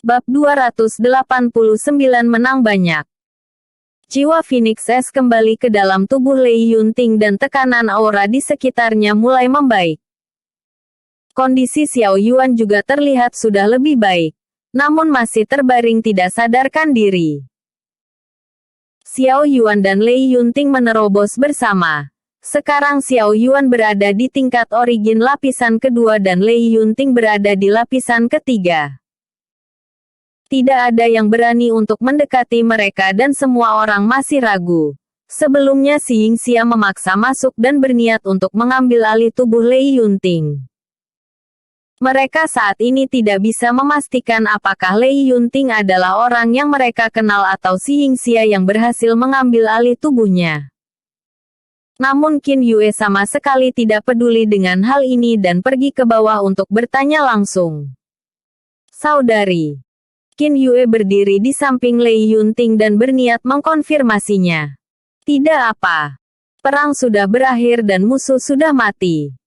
Bab 289 menang banyak. Jiwa Phoenix S kembali ke dalam tubuh Lei Yunting dan tekanan aura di sekitarnya mulai membaik. Kondisi Xiao Yuan juga terlihat sudah lebih baik, namun masih terbaring tidak sadarkan diri. Xiao Yuan dan Lei Yunting menerobos bersama. Sekarang Xiao Yuan berada di tingkat origin lapisan kedua dan Lei Yunting berada di lapisan ketiga. Tidak ada yang berani untuk mendekati mereka dan semua orang masih ragu. Sebelumnya Si Yingxia memaksa masuk dan berniat untuk mengambil alih tubuh Lei Yunting. Mereka saat ini tidak bisa memastikan apakah Lei Yunting adalah orang yang mereka kenal atau Si Yingxia yang berhasil mengambil alih tubuhnya. Namun Qin Yue sama sekali tidak peduli dengan hal ini dan pergi ke bawah untuk bertanya langsung. Saudari. Qin Yue berdiri di samping Lei Yunting dan berniat mengkonfirmasinya. Tidak apa. Perang sudah berakhir dan musuh sudah mati.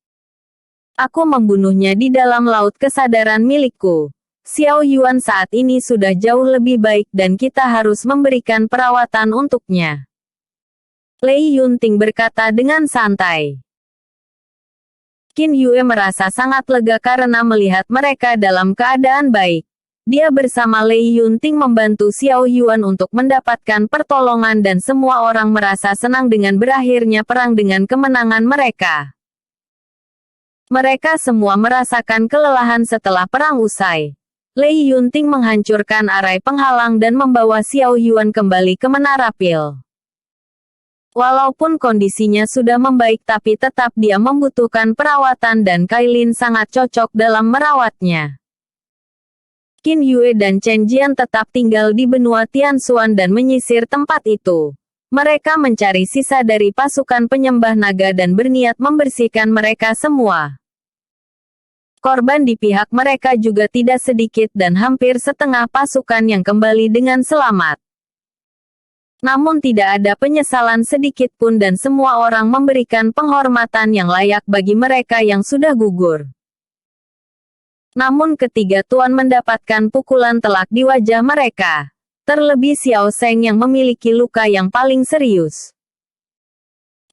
Aku membunuhnya di dalam laut kesadaran milikku. Xiao Yuan saat ini sudah jauh lebih baik dan kita harus memberikan perawatan untuknya. Lei Yunting berkata dengan santai. Qin Yue merasa sangat lega karena melihat mereka dalam keadaan baik. Dia bersama Lei Yunting membantu Xiao Yuan untuk mendapatkan pertolongan dan semua orang merasa senang dengan berakhirnya perang dengan kemenangan mereka. Mereka semua merasakan kelelahan setelah perang usai. Lei Yunting menghancurkan arai penghalang dan membawa Xiao Yuan kembali ke Menara Pil. Walaupun kondisinya sudah membaik tapi tetap dia membutuhkan perawatan dan Kailin sangat cocok dalam merawatnya. Qin Yue dan Chen Jian tetap tinggal di benua Tianxuan dan menyisir tempat itu. Mereka mencari sisa dari pasukan penyembah naga dan berniat membersihkan mereka semua. Korban di pihak mereka juga tidak sedikit dan hampir setengah pasukan yang kembali dengan selamat. Namun tidak ada penyesalan sedikit pun dan semua orang memberikan penghormatan yang layak bagi mereka yang sudah gugur. Namun ketiga tuan mendapatkan pukulan telak di wajah mereka. Terlebih Xiao Sheng yang memiliki luka yang paling serius.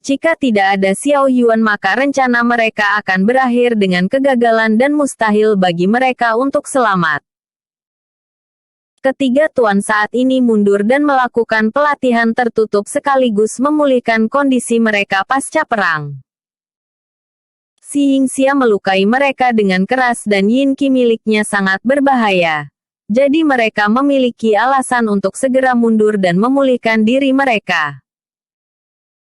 Jika tidak ada Xiao Yuan maka rencana mereka akan berakhir dengan kegagalan dan mustahil bagi mereka untuk selamat. Ketiga tuan saat ini mundur dan melakukan pelatihan tertutup sekaligus memulihkan kondisi mereka pasca perang. Si Yingxia melukai mereka dengan keras dan Yin Qi miliknya sangat berbahaya. Jadi mereka memiliki alasan untuk segera mundur dan memulihkan diri mereka.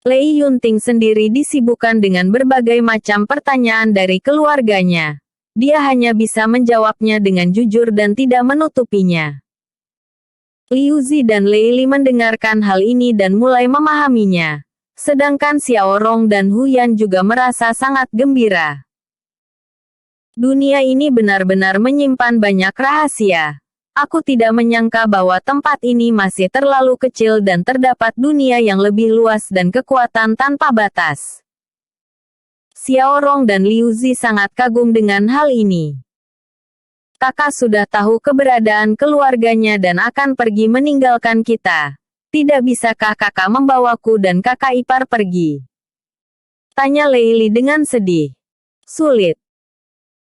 Lei Yunting sendiri disibukkan dengan berbagai macam pertanyaan dari keluarganya. Dia hanya bisa menjawabnya dengan jujur dan tidak menutupinya. Liu Zi dan Lei Li mendengarkan hal ini dan mulai memahaminya. Sedangkan Xiao Rong dan Hu Yan juga merasa sangat gembira. Dunia ini benar-benar menyimpan banyak rahasia. Aku tidak menyangka bahwa tempat ini masih terlalu kecil dan terdapat dunia yang lebih luas dan kekuatan tanpa batas. Xiao Rong dan Liu Zi sangat kagum dengan hal ini. Kakak sudah tahu keberadaan keluarganya dan akan pergi meninggalkan kita. Tidak bisakah kakak membawaku dan kakak ipar pergi? Tanya Lei Li dengan sedih. Sulit.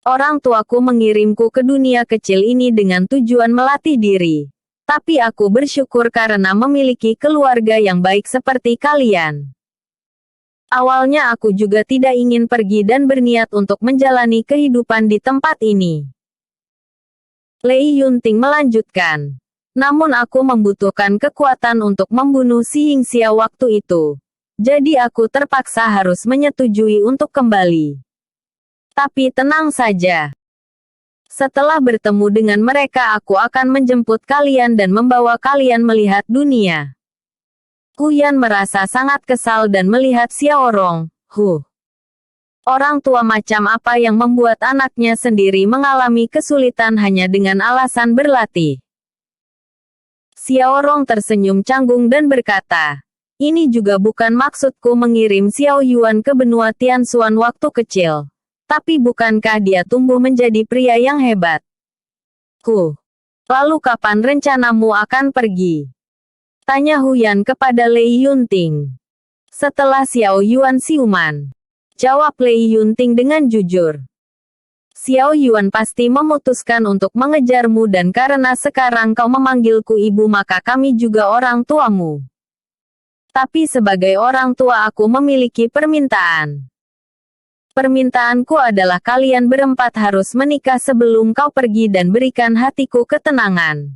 Orang tuaku mengirimku ke dunia kecil ini dengan tujuan melatih diri. Tapi aku bersyukur karena memiliki keluarga yang baik seperti kalian. Awalnya aku juga tidak ingin pergi dan berniat untuk menjalani kehidupan di tempat ini. Lei Yunting melanjutkan. Namun aku membutuhkan kekuatan untuk membunuh Si Yingxia waktu itu. Jadi aku terpaksa harus menyetujui untuk kembali. Tapi tenang saja. Setelah bertemu dengan mereka aku akan menjemput kalian dan membawa kalian melihat dunia. Hu Yan merasa sangat kesal dan melihat Xiao Rong. Orang tua macam apa yang membuat anaknya sendiri mengalami kesulitan hanya dengan alasan berlatih? Xiao Rong tersenyum canggung dan berkata, ini juga bukan maksudku mengirim Xiao Yuan ke benua Tianxuan waktu kecil. Tapi bukankah dia tumbuh menjadi pria yang hebat? Lalu kapan rencanamu akan pergi? Tanya Huyan kepada Lei Yunting. Setelah Xiao Yuan siuman. Jawab Lei Yunting dengan jujur. Xiao Yuan pasti memutuskan untuk mengejarmu dan karena sekarang kau memanggilku ibu maka kami juga orang tuamu. Tapi sebagai orang tua aku memiliki permintaan. Permintaanku adalah kalian berempat harus menikah sebelum kau pergi dan berikan hatiku ketenangan.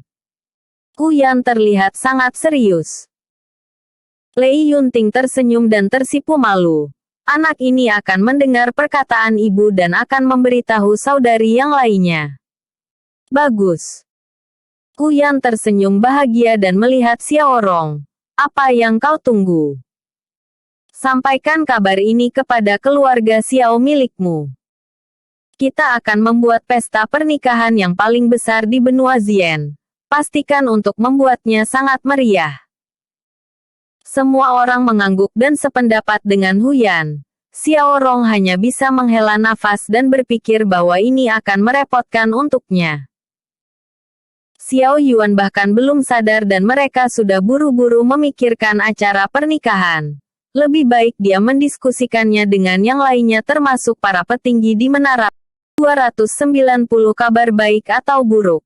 Huyan terlihat sangat serius. Lei Yunting tersenyum dan tersipu malu. Anak ini akan mendengar perkataan ibu dan akan memberitahu saudari yang lainnya. Bagus. Huyan tersenyum bahagia dan melihat Xiaorong. Apa yang kau tunggu? Sampaikan kabar ini kepada keluarga Xiao milikmu. Kita akan membuat pesta pernikahan yang paling besar di benua Zien. Pastikan untuk membuatnya sangat meriah. Semua orang mengangguk dan sependapat dengan Huyan. Xiaorong hanya bisa menghela nafas dan berpikir bahwa ini akan merepotkan untuknya. Xiao Yuan bahkan belum sadar dan mereka sudah buru-buru memikirkan acara pernikahan. Lebih baik dia mendiskusikannya dengan yang lainnya termasuk para petinggi di menara. 290 kabar baik atau buruk.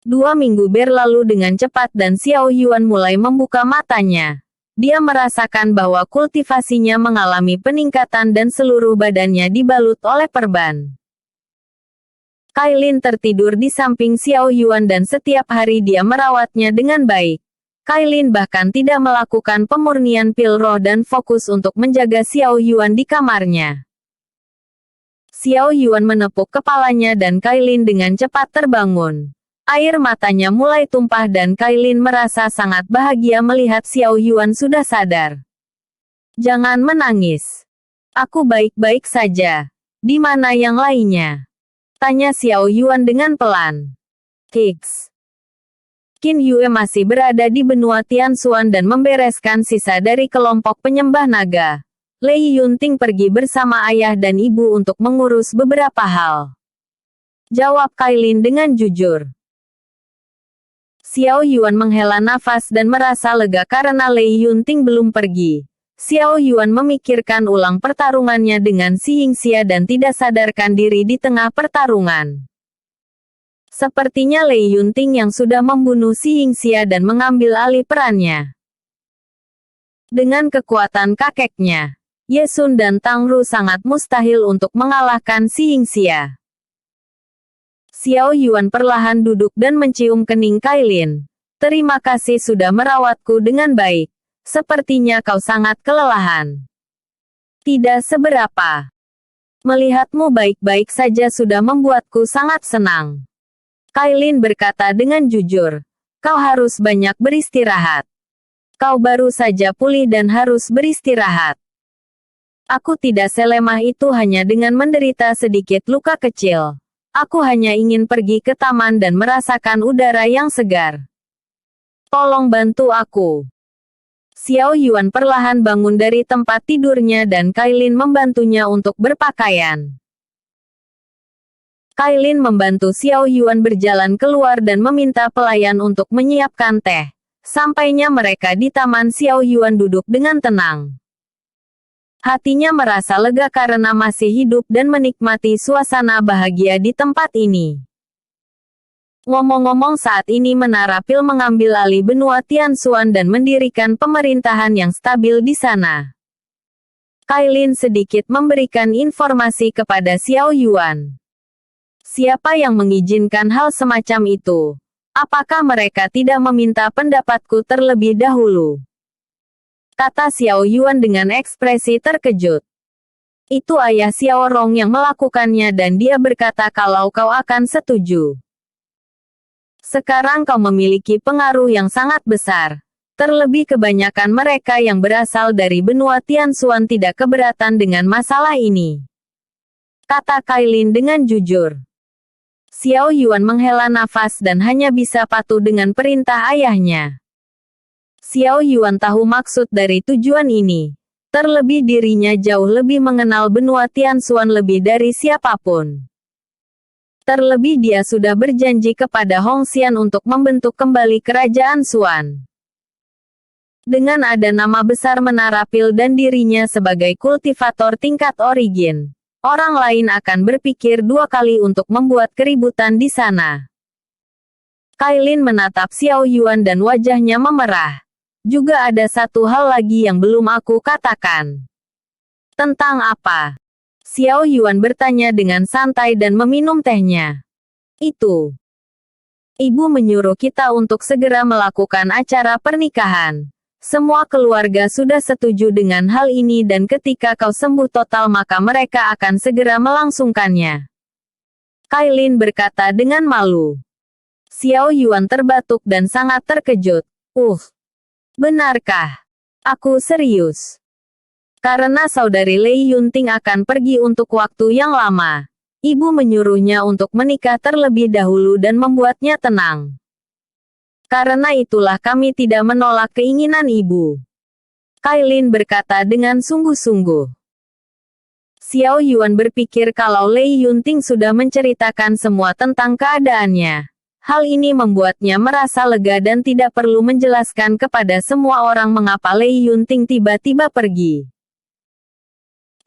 2 minggu berlalu dengan cepat dan Xiao Yuan mulai membuka matanya. Dia merasakan bahwa kultivasinya mengalami peningkatan dan seluruh badannya dibalut oleh perban. Kailin tertidur di samping Xiao Yuan dan setiap hari dia merawatnya dengan baik. Kailin bahkan tidak melakukan pemurnian pil roh dan fokus untuk menjaga Xiao Yuan di kamarnya. Xiao Yuan menepuk kepalanya dan Kailin dengan cepat terbangun. Air matanya mulai tumpah dan Kailin merasa sangat bahagia melihat Xiao Yuan sudah sadar. Jangan menangis. Aku baik-baik saja. Di mana yang lainnya? Tanya Xiao Yuan dengan pelan. Hiks. Qin Yue masih berada di benua Tianxuan dan membereskan sisa dari kelompok penyembah naga. Lei Yunting pergi bersama ayah dan ibu untuk mengurus beberapa hal. Jawab Kailin dengan jujur. Xiao Yuan menghela nafas dan merasa lega karena Lei Yunting belum pergi. Xiao Yuan memikirkan ulang pertarungannya dengan Si Yingxia dan tidak sadarkan diri di tengah pertarungan. Sepertinya Lei Yunting yang sudah membunuh Si Yingxia dan mengambil alih perannya. Dengan kekuatan kakeknya, Ye Sun dan Tang Ru sangat mustahil untuk mengalahkan Si Yingxia. Xiao Yuan perlahan duduk dan mencium kening Kailin. Terima kasih sudah merawatku dengan baik. Sepertinya kau sangat kelelahan. Tidak seberapa. Melihatmu baik-baik saja sudah membuatku sangat senang. Kailin berkata dengan jujur. Kau harus banyak beristirahat. Kau baru saja pulih dan harus beristirahat. Aku tidak selemah itu hanya dengan menderita sedikit luka kecil. Aku hanya ingin pergi ke taman dan merasakan udara yang segar. Tolong bantu aku. Xiao Yuan perlahan bangun dari tempat tidurnya dan Kailin membantunya untuk berpakaian. Kailin membantu Xiao Yuan berjalan keluar dan meminta pelayan untuk menyiapkan teh. Sampainya mereka di taman, Xiao Yuan duduk dengan tenang. Hatinya merasa lega karena masih hidup dan menikmati suasana bahagia di tempat ini. Ngomong-ngomong, saat ini Menara Pil mengambil alih benua Tianxuan dan mendirikan pemerintahan yang stabil di sana. Kailin sedikit memberikan informasi kepada Xiao Yuan. Siapa yang mengizinkan hal semacam itu? Apakah mereka tidak meminta pendapatku terlebih dahulu? Kata Xiao Yuan dengan ekspresi terkejut. Itu ayah Xiaorong yang melakukannya dan dia berkata kalau kau akan setuju. Sekarang kau memiliki pengaruh yang sangat besar. Terlebih kebanyakan mereka yang berasal dari benua Tianxuan tidak keberatan dengan masalah ini. Kata Kailin dengan jujur. Xiao Yuan menghela nafas dan hanya bisa patuh dengan perintah ayahnya. Xiao Yuan tahu maksud dari tujuan ini. Terlebih dirinya jauh lebih mengenal benua Tianxuan lebih dari siapapun. Terlebih dia sudah berjanji kepada Hong Xian untuk membentuk kembali kerajaan Xuan. Dengan ada nama besar Menara Pil dan dirinya sebagai kultivator tingkat origin, orang lain akan berpikir dua kali untuk membuat keributan di sana. Kailin menatap Xiao Yuan dan wajahnya memerah. Juga ada satu hal lagi yang belum aku katakan. Tentang apa? Xiao Yuan bertanya dengan santai dan meminum tehnya. Itu. Ibu menyuruh kita untuk segera melakukan acara pernikahan. Semua keluarga sudah setuju dengan hal ini dan ketika kau sembuh total maka mereka akan segera melangsungkannya. Kailin berkata dengan malu. Xiao Yuan terbatuk dan sangat terkejut. Benarkah? Aku serius. Karena saudari Lei Yunting akan pergi untuk waktu yang lama. Ibu menyuruhnya untuk menikah terlebih dahulu dan membuatnya tenang. Karena itulah kami tidak menolak keinginan ibu. Kailin berkata dengan sungguh-sungguh. Xiao Yuan berpikir kalau Lei Yunting sudah menceritakan semua tentang keadaannya. Hal ini membuatnya merasa lega dan tidak perlu menjelaskan kepada semua orang mengapa Lei Yunting tiba-tiba pergi.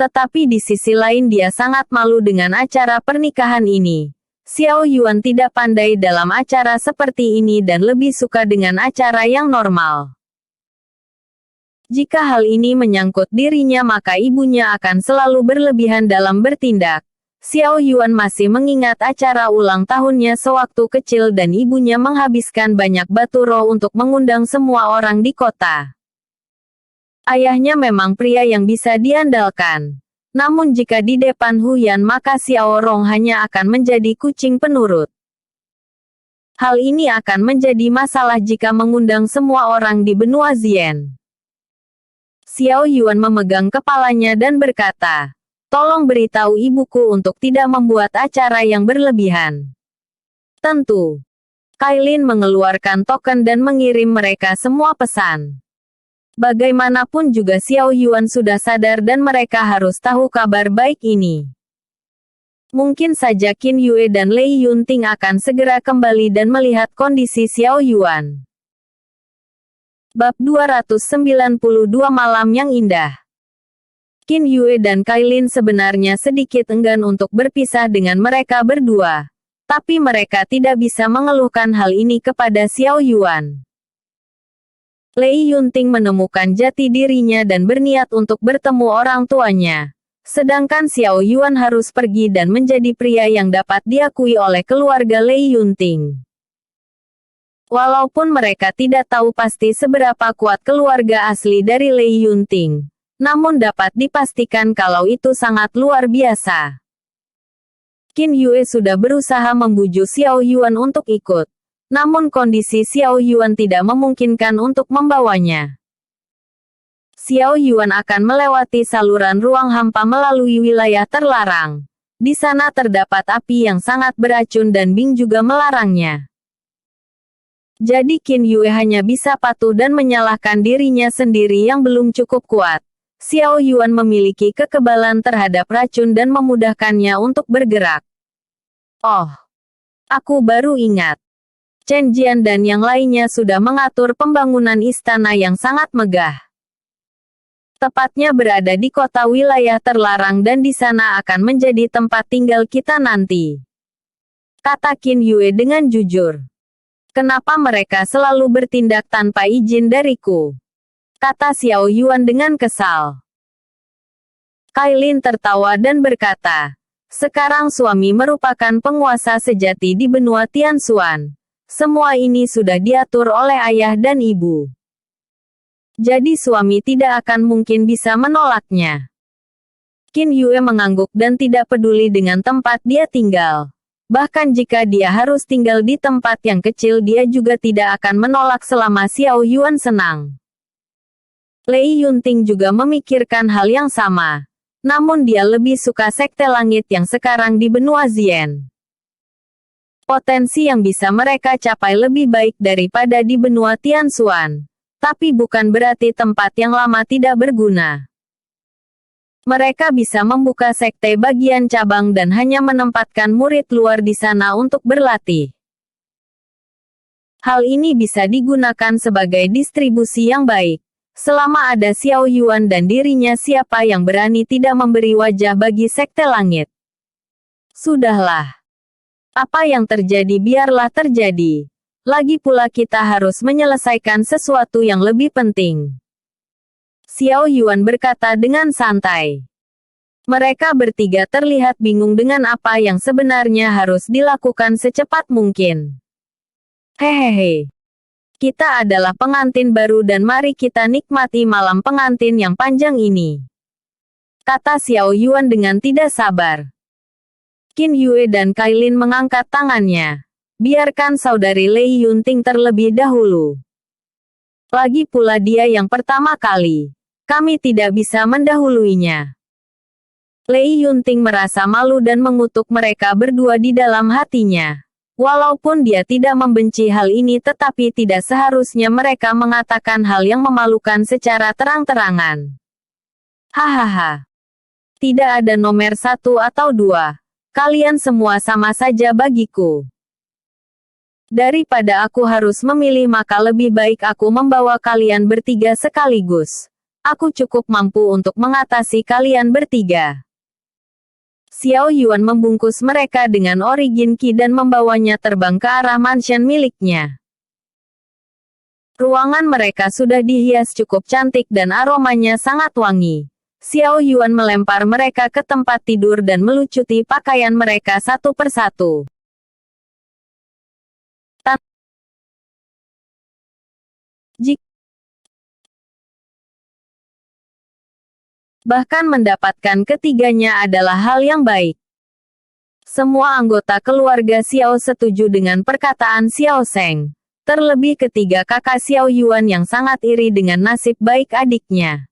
Tetapi di sisi lain dia sangat malu dengan acara pernikahan ini. Xiao Yuan tidak pandai dalam acara seperti ini dan lebih suka dengan acara yang normal. Jika hal ini menyangkut dirinya maka ibunya akan selalu berlebihan dalam bertindak. Xiao Yuan masih mengingat acara ulang tahunnya sewaktu kecil dan ibunya menghabiskan banyak batu roh untuk mengundang semua orang di kota. Ayahnya memang pria yang bisa diandalkan. Namun jika di depan Huyan maka Xiao Rong hanya akan menjadi kucing penurut. Hal ini akan menjadi masalah jika mengundang semua orang di benua Zien. Xiao Yuan memegang kepalanya dan berkata, tolong beritahu ibuku untuk tidak membuat acara yang berlebihan. Tentu. Kailin mengeluarkan token dan mengirim mereka semua pesan. Bagaimanapun juga Xiao Yuan sudah sadar dan mereka harus tahu kabar baik ini. Mungkin saja Qin Yue dan Lei Yunting akan segera kembali dan melihat kondisi Xiao Yuan. Bab 292 Malam yang Indah. Qin Yue dan Kailin sebenarnya sedikit enggan untuk berpisah dengan mereka berdua. Tapi mereka tidak bisa mengeluhkan hal ini kepada Xiao Yuan. Lei Yunting menemukan jati dirinya dan berniat untuk bertemu orang tuanya. Sedangkan Xiao Yuan harus pergi dan menjadi pria yang dapat diakui oleh keluarga Lei Yunting. Walaupun mereka tidak tahu pasti seberapa kuat keluarga asli dari Lei Yunting, namun dapat dipastikan kalau itu sangat luar biasa. Qin Yue sudah berusaha membujuk Xiao Yuan untuk ikut. Namun kondisi Xiao Yuan tidak memungkinkan untuk membawanya. Xiao Yuan akan melewati saluran ruang hampa melalui wilayah terlarang. Di sana terdapat api yang sangat beracun dan Bing juga melarangnya. Jadi Qin Yue hanya bisa patuh dan menyalahkan dirinya sendiri yang belum cukup kuat. Xiao Yuan memiliki kekebalan terhadap racun dan memudahkannya untuk bergerak. Oh, aku baru ingat. Chen Jian dan yang lainnya sudah mengatur pembangunan istana yang sangat megah. Tepatnya berada di kota wilayah terlarang dan di sana akan menjadi tempat tinggal kita nanti. Kata Qin Yue dengan jujur. Kenapa mereka selalu bertindak tanpa izin dariku? Kata Xiao Yuan dengan kesal. Kailin tertawa dan berkata, sekarang suami merupakan penguasa sejati di benua Tianxuan. Semua ini sudah diatur oleh ayah dan ibu. Jadi suami tidak akan mungkin bisa menolaknya. Qin Yue mengangguk dan tidak peduli dengan tempat dia tinggal. Bahkan jika dia harus tinggal di tempat yang kecil dia juga tidak akan menolak selama Xiao Yuan senang. Lei Yunting juga memikirkan hal yang sama. Namun dia lebih suka sekte langit yang sekarang di benua Zien. Potensi yang bisa mereka capai lebih baik daripada di benua Tianxuan. Tapi bukan berarti tempat yang lama tidak berguna. Mereka bisa membuka sekte bagian cabang dan hanya menempatkan murid luar di sana untuk berlatih. Hal ini bisa digunakan sebagai distribusi yang baik. Selama ada Xiao Yuan dan dirinya, siapa yang berani tidak memberi wajah bagi sekte langit? Sudahlah. Apa yang terjadi biarlah terjadi. Lagi pula kita harus menyelesaikan sesuatu yang lebih penting. Xiao Yuan berkata dengan santai. Mereka bertiga terlihat bingung dengan apa yang sebenarnya harus dilakukan secepat mungkin. Hehehe. Kita adalah pengantin baru dan mari kita nikmati malam pengantin yang panjang ini. Kata Xiao Yuan dengan tidak sabar. Qin Yue dan Kailin mengangkat tangannya. Biarkan saudari Lei Yunting terlebih dahulu. Lagi pula dia yang pertama kali. Kami tidak bisa mendahuluinya. Lei Yunting merasa malu dan mengutuk mereka berdua di dalam hatinya. Walaupun dia tidak membenci hal ini, tetapi tidak seharusnya mereka mengatakan hal yang memalukan secara terang-terangan. Hahaha. Tidak ada nomor 1 atau 2. Kalian semua sama saja bagiku. Daripada aku harus memilih, maka lebih baik aku membawa kalian bertiga sekaligus. Aku cukup mampu untuk mengatasi kalian bertiga. Xiao Yuan membungkus mereka dengan origin Qi dan membawanya terbang ke arah mansion miliknya. Ruangan mereka sudah dihias cukup cantik dan aromanya sangat wangi. Xiao Yuan melempar mereka ke tempat tidur dan melucuti pakaian mereka satu persatu. Bahkan mendapatkan ketiganya adalah hal yang baik. Semua anggota keluarga Xiao setuju dengan perkataan Xiao Sheng. Terlebih ketiga kakak Xiao Yuan yang sangat iri dengan nasib baik adiknya.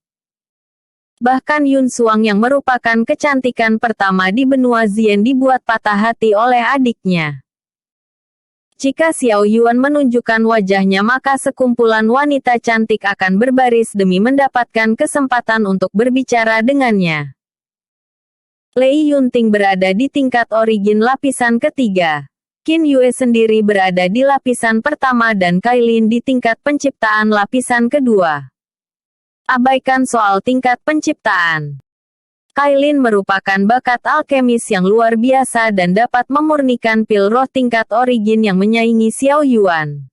Bahkan Yun Xuang yang merupakan kecantikan pertama di benua Zien dibuat patah hati oleh adiknya. Jika Xiao Yuan menunjukkan wajahnya, maka sekumpulan wanita cantik akan berbaris demi mendapatkan kesempatan untuk berbicara dengannya. Lei Yunting berada di tingkat origin lapisan ketiga. Qin Yue sendiri berada di lapisan pertama dan Kailin di tingkat penciptaan lapisan kedua. Abaikan soal tingkat penciptaan. Kailin merupakan bakat alkemis yang luar biasa dan dapat memurnikan pil roh tingkat origin yang menyaingi Xiao Yuan.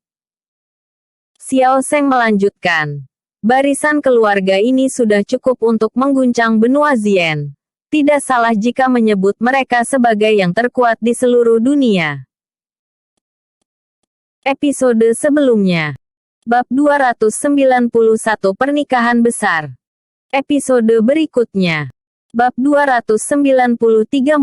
Xiao Sheng melanjutkan. Barisan keluarga ini sudah cukup untuk mengguncang benua Zien. Tidak salah jika menyebut mereka sebagai yang terkuat di seluruh dunia. Episode sebelumnya. Bab 291 Pernikahan Besar. Episode berikutnya. Bab 293